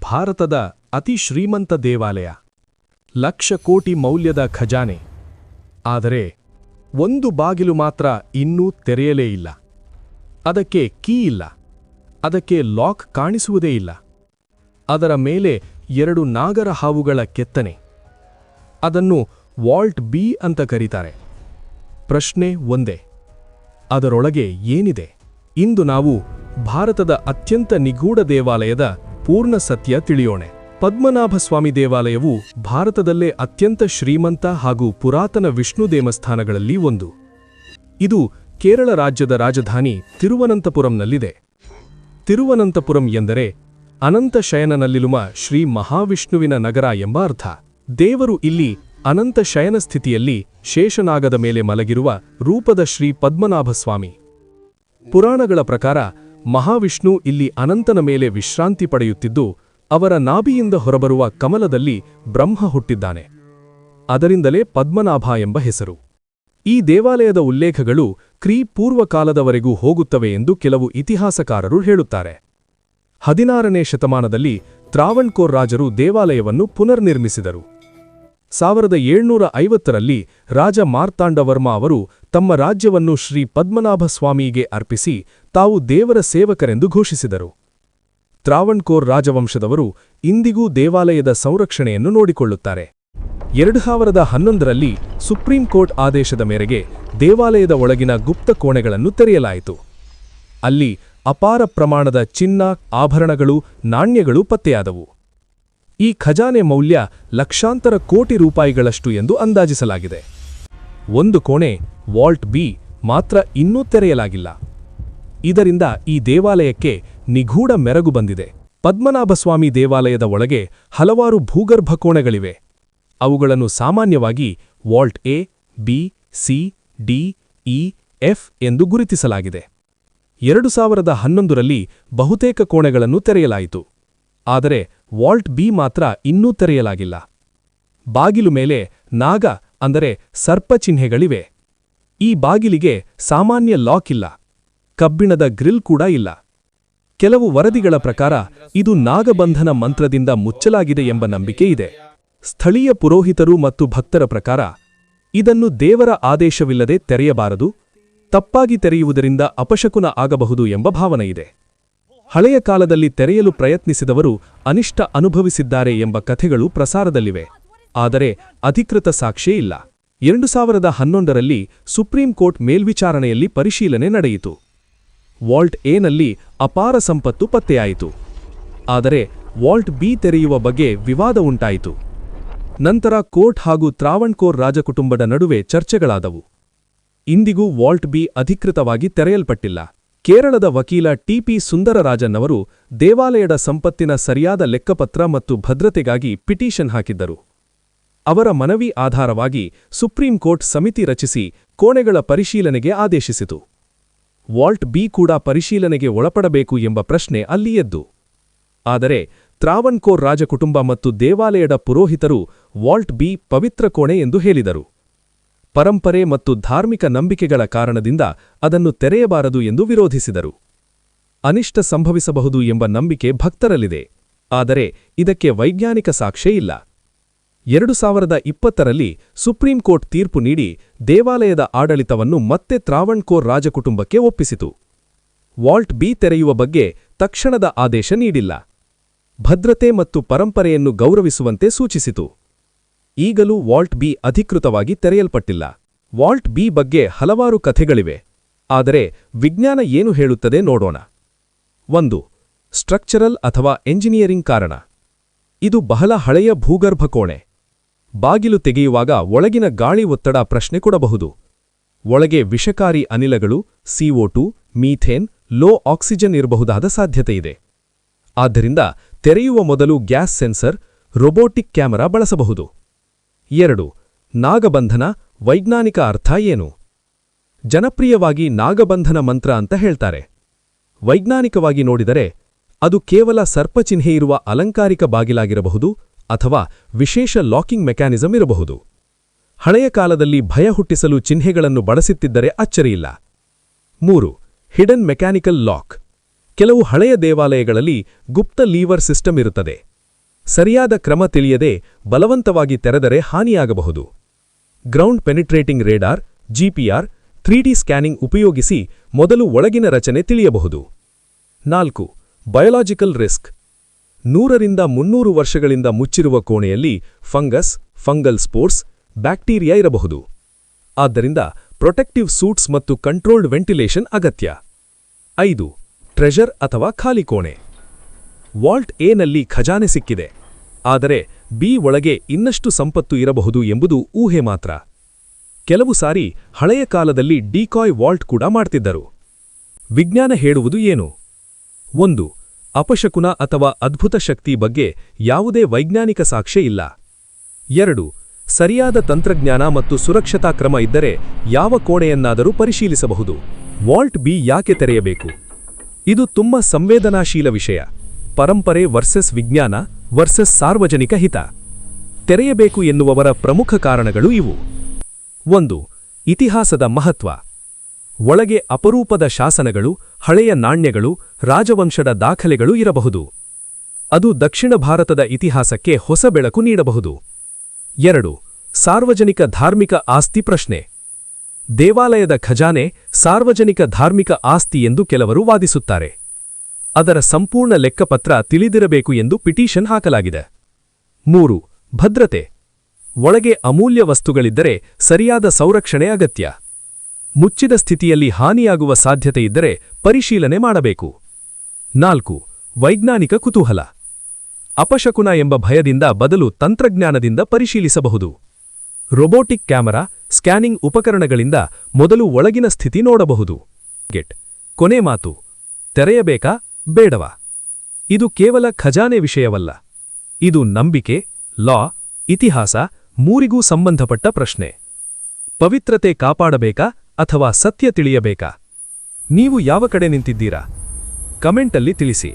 ಭಾರತದ ಅತಿ ಶ್ರೀಮಂತ ದೇವಾಲಯ, ಲಕ್ಷ ಕೋಟಿ ಮೌಲ್ಯದ ಖಜಾನೆ. ಆದರೆ ಒಂದು ಬಾಗಿಲು ಮಾತ್ರ ಇನ್ನೂ ತೆರೆಯಲೇ ಇಲ್ಲ. ಅದಕ್ಕೆ ಕೀ ಇಲ್ಲ, ಅದಕ್ಕೆ ಲಾಕ್ ಕಾಣಿಸುವುದೇ ಇಲ್ಲ. ಅದರ ಮೇಲೆ 2 ನಾಗರ ಹಾವುಗಳ ಕೆತ್ತನೆ. ಅದನ್ನು ವಾಲ್ಟ್ ಬಿ ಅಂತ ಕರೀತಾರೆ. ಪ್ರಶ್ನೆ ಒಂದೇ, ಅದರೊಳಗೆ ಏನಿದೆ? ಇಂದು ನಾವು ಭಾರತದ ಅತ್ಯಂತ ನಿಗೂಢ ದೇವಾಲಯದ ಪೂರ್ಣ ಸತ್ಯ ತಿಳಿಯೋಣ. ಪದ್ಮನಾಭಸ್ವಾಮಿ ದೇವಾಲಯವು ಭಾರತದಲ್ಲೇ ಅತ್ಯಂತ ಶ್ರೀಮಂತ ಹಾಗೂ ಪುರಾತನ ವಿಷ್ಣು ದೇವಸ್ಥಾನಗಳಲ್ಲಿ ಒಂದು. ಇದು ಕೇರಳ ರಾಜ್ಯದ ರಾಜಧಾನಿ ತಿರುವನಂತಪುರಂನಲ್ಲಿದೆ. ತಿರುವನಂತಪುರಂ ಎಂದರೆ ಅನಂತ ಶಯನನಲ್ಲಿರುವ ಶ್ರೀ ಮಹಾವಿಷ್ಣುವಿನ ನಗರ ಎಂಬ ಅರ್ಥ. ದೇವರು ಇಲ್ಲಿ ಅನಂತ ಶಯನ ಸ್ಥಿತಿಯಲ್ಲಿ ಶೇಷನಾಗದ ಮೇಲೆ ಮಲಗಿರುವ ರೂಪದ ಶ್ರೀ ಪದ್ಮನಾಭಸ್ವಾಮಿ. ಪುರಾಣಗಳ ಪ್ರಕಾರ ಮಹಾವಿಷ್ಣು ಇಲ್ಲಿ ಅನಂತನ ಮೇಲೆ ವಿಶ್ರಾಂತಿ ಪಡೆಯುತ್ತಿದ್ದು, ಅವರ ನಾಭಿಯಿಂದ ಹೊರಬರುವ ಕಮಲದಲ್ಲಿ ಬ್ರಹ್ಮ ಹುಟ್ಟಿದ್ದಾನೆ. ಅದರಿಂದಲೇ ಪದ್ಮನಾಭ ಎಂಬ ಹೆಸರು. ಈ ದೇವಾಲಯದ ಉಲ್ಲೇಖಗಳು ಕ್ರಿ ಪೂರ್ವಕಾಲದವರೆಗೂ ಹೋಗುತ್ತವೆ ಎಂದು ಕೆಲವು ಇತಿಹಾಸಕಾರರು ಹೇಳುತ್ತಾರೆ. 16ನೇ ಶತಮಾನದಲ್ಲಿ ತ್ರಾವಣ್ಕೋರ್ ರಾಜರು ದೇವಾಲಯವನ್ನು ಪುನರ್ನಿರ್ಮಿಸಿದರು. 1750ರಲ್ಲಿ ರಾಜ ಮಾರ್ತಾಂಡವರ್ಮ ಅವರು ತಮ್ಮ ರಾಜ್ಯವನ್ನು ಶ್ರೀ ಪದ್ಮನಾಭ ಸ್ವಾಮಿಗೆ ಅರ್ಪಿಸಿ ತಾವು ದೇವರ ಸೇವಕರೆಂದು ಘೋಷಿಸಿದರು. ತ್ರಾವಣ್ಕೋರ್ ರಾಜವಂಶದವರು ಇಂದಿಗೂ ದೇವಾಲಯದ ಸಂರಕ್ಷಣೆಯನ್ನು ನೋಡಿಕೊಳ್ಳುತ್ತಾರೆ. 2011ರಲ್ಲಿ ಸುಪ್ರೀಂ ಕೋರ್ಟ್ ಆದೇಶದ ಮೇರೆಗೆ ದೇವಾಲಯದ ಒಳಗಿನ ಗುಪ್ತ ಕೋಣೆಗಳನ್ನು ತೆರೆಯಲಾಯಿತು. ಅಲ್ಲಿ ಅಪಾರ ಪ್ರಮಾಣದ ಚಿನ್ನ, ಆಭರಣಗಳು, ನಾಣ್ಯಗಳು ಪತ್ತೆಯಾದವು. ಈ ಖಜಾನೆ ಮೌಲ್ಯ ಲಕ್ಷಾಂತರ ಕೋಟಿ ರೂಪಾಯಿಗಳಷ್ಟು ಎಂದು ಅಂದಾಜಿಸಲಾಗಿದೆ. ಒಂದು ಕೋಣೆ, ವಾಲ್ಟ್ ಬಿ, ಮಾತ್ರ ಇನ್ನೂ ತೆರೆಯಲಾಗಿಲ್ಲ. ಇದರಿಂದ ಈ ದೇವಾಲಯಕ್ಕೆ ನಿಗೂಢ ಮೆರಗು ಬಂದಿದೆ. ಪದ್ಮನಾಭಸ್ವಾಮಿ ದೇವಾಲಯದ ಒಳಗೆ ಹಲವಾರು ಭೂಗರ್ಭ ಕೋಣೆಗಳಿವೆ. ಅವುಗಳನ್ನು ಸಾಮಾನ್ಯವಾಗಿ vault A, B, C, D, E, F ಎಂದು ಗುರುತಿಸಲಾಗಿದೆ. 2011ರಲ್ಲಿ ಬಹುತೇಕ ಕೋಣೆಗಳನ್ನು ತೆರೆಯಲಾಯಿತು. ಆದರೆ ವಾಲ್ಟ್ ಬಿ ಮಾತ್ರ ಇನ್ನೂ ತೆರೆಯಲಾಗಿಲ್ಲ. ಬಾಗಿಲು ಮೇಲೆ ನಾಗ ಅಂದರೆ ಸರ್ಪ ಚಿಹ್ನೆಗಳಿವೆ. ಈ ಬಾಗಿಲಿಗೆ ಸಾಮಾನ್ಯ ಲಾಕ್ ಇಲ್ಲ, ಕಬ್ಬಿಣದ ಗ್ರಿಲ್ ಕೂಡ ಇಲ್ಲ. ಕೆಲವು ವರದಿಗಳ ಪ್ರಕಾರ ಇದು ನಾಗಬಂಧನ ಮಂತ್ರದಿಂದ ಮುಚ್ಚಲಾಗಿದೆ ಎಂಬ ನಂಬಿಕೆ ಇದೆ. ಸ್ಥಳೀಯ ಪುರೋಹಿತರು ಮತ್ತು ಭಕ್ತರ ಪ್ರಕಾರ ಇದನ್ನು ದೇವರ ಆದೇಶವಿಲ್ಲದೆ ತೆರೆಯಬಾರದು, ತಪ್ಪಾಗಿ ತೆರೆಯುವುದರಿಂದ ಅಪಶಕುನ ಆಗಬಹುದು ಎಂಬ ಭಾವನೆಯಿದೆ. ಹಳೆಯ ಕಾಲದಲ್ಲಿ ತೆರೆಯಲು ಪ್ರಯತ್ನಿಸಿದವರು ಅನಿಷ್ಟ ಅನುಭವಿಸಿದ್ದಾರೆ ಎಂಬ ಕಥೆಗಳು ಪ್ರಸಾರದಲ್ಲಿವೆ. ಆದರೆ ಅಧಿಕೃತ ಸಾಕ್ಷ್ಯ ಇಲ್ಲ. 2011ರಲ್ಲಿ ಸುಪ್ರೀಂ ಕೋರ್ಟ್ ಮೇಲ್ವಿಚಾರಣೆಯಲ್ಲಿ ಪರಿಶೀಲನೆ ನಡೆಯಿತು. ವಾಲ್ಟ್ ಎನಲ್ಲಿ ಅಪಾರ ಸಂಪತ್ತು ಪತ್ತೆಯಾಯಿತು. ಆದರೆ ವಾಲ್ಟ್ ಬಿ ತೆರೆಯುವ ಬಗ್ಗೆ ವಿವಾದ ಉಂಟಾಯಿತು. ನಂತರ ಕೋರ್ಟ್ ಹಾಗೂ ತ್ರಾವಣ್ಕೋರ್ ರಾಜಕುಟುಂಬದ ನಡುವೆ ಚರ್ಚೆಗಳಾದವು. ಇಂದಿಗೂ ವಾಲ್ಟ್ ಬಿ ಅಧಿಕೃತವಾಗಿ ತೆರೆಯಲ್ಪಟ್ಟಿಲ್ಲ. ಕೇರಳದ ವಕೀಲ ಟಿ.ಪಿ. ಸುಂದರರಾಜನ್ ಅವರು ದೇವಾಲಯದ ಸಂಪತ್ತಿನ ಸರಿಯಾದ ಲೆಕ್ಕಪತ್ರ ಮತ್ತು ಭದ್ರತೆಗಾಗಿ ಪಿಟಿಷನ್ ಹಾಕಿದ್ದರು. ಅವರ ಮನವಿ ಆಧಾರವಾಗಿ ಸುಪ್ರೀಂ ಕೋರ್ಟ್ ಸಮಿತಿ ರಚಿಸಿ ಕೋಣೆಗಳ ಪರಿಶೀಲನೆಗೆ ಆದೇಶಿಸಿತು. ವಾಲ್ಟ್ ಬಿ ಕೂಡ ಪರಿಶೀಲನೆಗೆ ಒಳಪಡಬೇಕು ಎಂಬ ಪ್ರಶ್ನೆ ಅಲ್ಲಿ ಎದ್ದು. ಆದರೆ ತ್ರಾವಣ್ಕೋರ್ ರಾಜಕುಟುಂಬ ಮತ್ತು ದೇವಾಲಯದ ಪುರೋಹಿತರು ವಾಲ್ಟ್ ಬಿ ಪವಿತ್ರ ಕೋಣೆ ಎಂದು ಹೇಳಿದರು. ಪರಂಪರೆ ಮತ್ತು ಧಾರ್ಮಿಕ ನಂಬಿಕೆಗಳ ಕಾರಣದಿಂದ ಅದನ್ನು ತೆರೆಯಬಾರದು ಎಂದು ವಿರೋಧಿಸಿದರು. ಅನಿಷ್ಟ ಸಂಭವಿಸಬಹುದು ಎಂಬ ನಂಬಿಕೆ ಭಕ್ತರಲ್ಲಿದೆ. ಆದರೆ ಇದಕ್ಕೆ ವೈಜ್ಞಾನಿಕ ಸಾಕ್ಷ್ಯ ಇಲ್ಲ. 2020ರಲ್ಲಿ ಸುಪ್ರೀಂ ಕೋರ್ಟ್ ತೀರ್ಪು ನೀಡಿ ದೇವಾಲಯದ ಆಡಳಿತವನ್ನು ಮತ್ತೆ ತ್ರಾವಣ್ಕೋರ್ ರಾಜಕುಟುಂಬಕ್ಕೆ ಒಪ್ಪಿಸಿತು. ವಾಲ್ಟ್ ಬಿ ತೆರೆಯುವ ಬಗ್ಗೆ ತಕ್ಷಣದ ಆದೇಶ ನೀಡಿಲ್ಲ. ಭದ್ರತೆ ಮತ್ತು ಪರಂಪರೆಯನ್ನು ಗೌರವಿಸುವಂತೆ ಸೂಚಿಸಿತು. ಈಗಲೂ ವಾಲ್ಟ್ ಬಿ ಅಧಿಕೃತವಾಗಿ ತೆರೆಯಲ್ಪಟ್ಟಿಲ್ಲ. ವಾಲ್ಟ್ ಬಿ ಬಗ್ಗೆ ಹಲವಾರು ಕಥೆಗಳಿವೆ. ಆದರೆ ವಿಜ್ಞಾನ ಏನು ಹೇಳುತ್ತದೆ ನೋಡೋಣ. 1. ಸ್ಟ್ರಕ್ಚರಲ್ ಅಥವಾ ಎಂಜಿನಿಯರಿಂಗ್ ಕಾರಣ. ಇದು ಬಹಳ ಹಳೆಯ ಭೂಗರ್ಭ ಕೋಣೆ. ಬಾಗಿಲು ತೆಗೆಯುವಾಗ ಒಳಗಿನ ಗಾಳಿ ಒತ್ತಡ ಪ್ರಶ್ನೆ ಕೊಡಬಹುದು. ಒಳಗೆ ವಿಷಕಾರಿ ಅನಿಲಗಳು, CO2, ಮೀಥೇನ್, ಲೋ ಆಕ್ಸಿಜನ್ ಇರಬಹುದಾದ ಸಾಧ್ಯತೆಯಿದೆ. ಆದ್ದರಿಂದ ತೆರೆಯುವ ಮೊದಲು ಗ್ಯಾಸ್ ಸೆನ್ಸರ್, ರೊಬೋಟಿಕ್ ಕ್ಯಾಮೆರಾ ಬಳಸಬಹುದು. 2. ನಾಗಬಂಧನ ವೈಜ್ಞಾನಿಕ ಅರ್ಥ ಏನು? ಜನಪ್ರಿಯವಾಗಿ ನಾಗಬಂಧನ ಮಂತ್ರ ಅಂತ ಹೇಳ್ತಾರೆ. ವೈಜ್ಞಾನಿಕವಾಗಿ ನೋಡಿದರೆ ಅದು ಕೇವಲ ಸರ್ಪಚಿಹ್ನೆ ಇರುವ ಅಲಂಕಾರಿಕ ಬಾಗಿಲಾಗಿರಬಹುದು ಅಥವಾ ವಿಶೇಷ ಲಾಕಿಂಗ್ ಮೆಕ್ಯಾನಿಸಂ ಇರಬಹುದು. ಹಳೆಯ ಕಾಲದಲ್ಲಿ ಭಯ ಹುಟ್ಟಿಸಲು ಚಿಹ್ನೆಗಳನ್ನು ಬಳಸುತ್ತಿದ್ದರೆ ಅಚ್ಚರಿಯಿಲ್ಲ. 3. Hidden mechanical lock. ಕೆಲವು ಹಳೆಯ ದೇವಾಲಯಗಳಲ್ಲಿ ಗುಪ್ತ ಲೀವರ್ ಸಿಸ್ಟಮ್ ಇರುತ್ತದೆ. ಸರಿಯಾದ ಕ್ರಮ ತಿಳಿಯದೆ ಬಲವಂತವಾಗಿ ತೆರೆದರೆ ಹಾನಿಯಾಗಬಹುದು. Ground penetrating radar GPR 3D scanning ಉಪಯೋಗಿಸಿ ಮೊದಲು ಒಳಗಿನ ರಚನೆ ತಿಳಿಯಬಹುದು. 4. Biological risk. 100ರಿಂದ 300 ವರ್ಷಗಳಿಂದ ಮುಚ್ಚಿರುವ ಕೋಣೆಯಲ್ಲಿ ಫಂಗಲ್ ಸ್ಪೋರ್ಸ್, ಬ್ಯಾಕ್ಟೀರಿಯಾ ಇರಬಹುದು. ಆದ್ದರಿಂದ ಪ್ರೊಟೆಕ್ಟಿವ್ ಸೂಟ್ಸ್ ಮತ್ತು ಕಂಟ್ರೋಲ್ಡ್ ವೆಂಟಿಲೇಷನ್ ಅಗತ್ಯ. 5. ಟ್ರೆಷರ್ ಅಥವಾ ಖಾಲಿ ಕೋಣೆ. ವಾಲ್ಟ್ ಎನಲ್ಲಿ ಖಜಾನೆ ಸಿಕ್ಕಿದೆ, ಆದರೆ ಬಿ ಒಳಗೆ ಇನ್ನಷ್ಟು ಸಂಪತ್ತು ಇರಬಹುದು ಎಂಬುದು ಊಹೆ ಮಾತ್ರ. ಕೆಲವು ಸಾರಿ ಹಳೆಯ ಕಾಲದಲ್ಲಿ ಡಿಕಾಯ್ ವಾಲ್ಟ್ ಕೂಡ ಮಾಡ್ತಿದ್ದರು. ವಿಜ್ಞಾನ ಹೇಳುವುದು ಏನು? 1. ಅಪಶಕುನ ಅಥವಾ ಅದ್ಭುತ ಶಕ್ತಿ ಬಗ್ಗೆ ಯಾವುದೇ ವೈಜ್ಞಾನಿಕ ಸಾಕ್ಷ್ಯ ಇಲ್ಲ. 2. ಸರಿಯಾದ ತಂತ್ರಜ್ಞಾನ ಮತ್ತು ಸುರಕ್ಷತಾ ಕ್ರಮ ಇದ್ದರೆ ಯಾವ ಕೋಣೆಯನ್ನಾದರೂ ಪರಿಶೀಲಿಸಬಹುದು. ವಾಲ್ಟ್ ಬಿ ಯಾಕೆ ತೆರೆಯಬೇಕು? ಇದು ತುಂಬಾ ಸಂವೇದನಾಶೀಲ ವಿಷಯ. ಪರಂಪರೆ ವರ್ಸಸ್ ವಿಜ್ಞಾನ ವರ್ಸಸ್ ಸಾರ್ವಜನಿಕ ಹಿತ. ತೆರೆಯಬೇಕು ಎನ್ನುವವರ ಪ್ರಮುಖ ಕಾರಣಗಳು ಇವು. 1. ಇತಿಹಾಸದ ಮಹತ್ವ. ಒಳಗೆ ಅಪರೂಪದ ಶಾಸನಗಳು, ಹಳೆಯ ನಾಣ್ಯಗಳು, ರಾಜವಂಶದ ದಾಖಲೆಗಳು ಇರಬಹುದು. ಅದು ದಕ್ಷಿಣ ಭಾರತದ ಇತಿಹಾಸಕ್ಕೆ ಹೊಸ ಬೆಳಕು ನೀಡಬಹುದು. 2. ಸಾರ್ವಜನಿಕ ಧಾರ್ಮಿಕ ಆಸ್ತಿ ಪ್ರಶ್ನೆ. ದೇವಾಲಯದ ಖಜಾನೆ ಸಾರ್ವಜನಿಕ ಧಾರ್ಮಿಕ ಆಸ್ತಿ ಎಂದು ಕೆಲವರು ವಾದಿಸುತ್ತಾರೆ. ಅದರ ಸಂಪೂರ್ಣ ಲೆಕ್ಕಪತ್ರ ತಿಳಿದಿರಬೇಕು ಎಂದು ಪಿಟಿಷನ್ ಹಾಕಲಾಗಿದೆ. 3. ಭದ್ರತೆ. ಒಳಗೆ ಅಮೂಲ್ಯ ವಸ್ತುಗಳಿದ್ದರೆ ಸರಿಯಾದ ಸಂರಕ್ಷಣೆ ಅಗತ್ಯ. ಮುಚ್ಚಿದ ಸ್ಥಿತಿಯಲ್ಲಿ ಹಾನಿಯಾಗುವ ಸಾಧ್ಯತೆಯಿದ್ದರೆ ಪರಿಶೀಲನೆ ಮಾಡಬೇಕು. 4. ವೈಜ್ಞಾನಿಕ ಕುತೂಹಲ. ಅಪಶಕುನ ಎಂಬ ಭಯದಿಂದ ಬದಲು ತಂತ್ರಜ್ಞಾನದಿಂದ ಪರಿಶೀಲಿಸಬಹುದು. ರೊಬೋಟಿಕ್ ಕ್ಯಾಮೆರಾ, ಸ್ಕ್ಯಾನಿಂಗ್ ಉಪಕರಣಗಳಿಂದ ಮೊದಲು ಒಳಗಿನ ಸ್ಥಿತಿ ನೋಡಬಹುದು. ಕೊನೆ ಮಾತು: ತೆರೆಯಬೇಕಾ ಬೇಡವಾ? ಇದು ಕೇವಲ ಖಜಾನೆ ವಿಷಯವಲ್ಲ. ಇದು ನಂಬಿಕೆ, ಲಾ, ಇತಿಹಾಸ ಮೂರಿಗೂ ಸಂಬಂಧಪಟ್ಟ ಪ್ರಶ್ನೆ. ಪವಿತ್ರತೆ ಕಾಪಾಡಬೇಕಾ ಅಥವಾ ಸತ್ಯ ತಿಳಿಯಬೇಕಾ? ನೀವು ಯಾವ ಕಡೆ ನಿಂತಿದ್ದೀರಾ? ಕಮೆಂಟಲ್ಲಿ ತಿಳಿಸಿ.